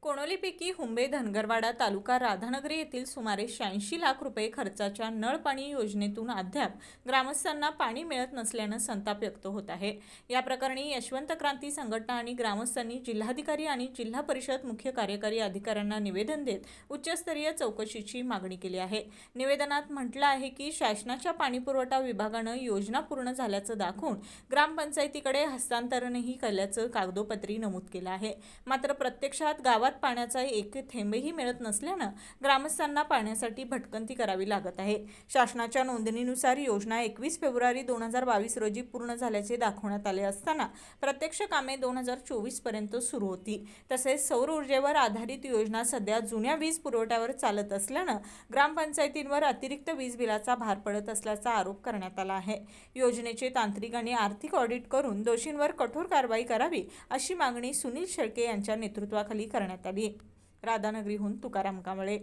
कोणोलीपैकी हुंबे धनगरवाडा तालुका राधानगरी येथील सुमारे 86 लाख रुपये खर्चाच्या नळ पाणी योजनेतून अद्याप ग्रामस्थांना पाणी मिळत नसल्यानं संताप व्यक्त होत आहे। या प्रकरणी यशवंत क्रांती संघटना आणि ग्रामस्थांनी जिल्हाधिकारी आणि जिल्हा परिषद मुख्य कार्यकारी अधिकाऱ्यांना निवेदन देत उच्चस्तरीय चौकशीची मागणी केली आहे। निवेदनात म्हटलं आहे की शासनाच्या पाणीपुरवठा विभागानं योजना पूर्ण झाल्याचं दाखवून ग्रामपंचायतीकडे हस्तांतरणही केल्याचं कागदोपत्री नमूद केलं आहे। मात्र प्रत्यक्षात गावात पाण्याचा एक थेंबही मिळत नसल्यानं ग्रामस्थांना पाण्यासाठी भटकंती करावी लागत आहे। शासनाच्या नोंदणीनुसार योजना 21 फेब्रुवारी 2022 रोजी पूर्ण झाल्याचे दाखवण्यात आले असताना प्रत्यक्ष कामे 2024 पर्यंत सुरू होती। तसेच सौर ऊर्जेवर आधारित योजना सध्या जुन्या वीज पुरवठ्यावर चालत असल्यानं ग्रामपंचायतींवर अतिरिक्त वीज बिलाचा भार पडत असल्याचा आरोप करण्यात आला आहे। योजनेचे तांत्रिक आणि आर्थिक ऑडिट करून दोषींवर कठोर कारवाई करावी अशी मागणी सुनील शेळके यांच्या नेतृत्वाखाली करण्यात आली। राधानगरीहून तुकाराम कांबळे।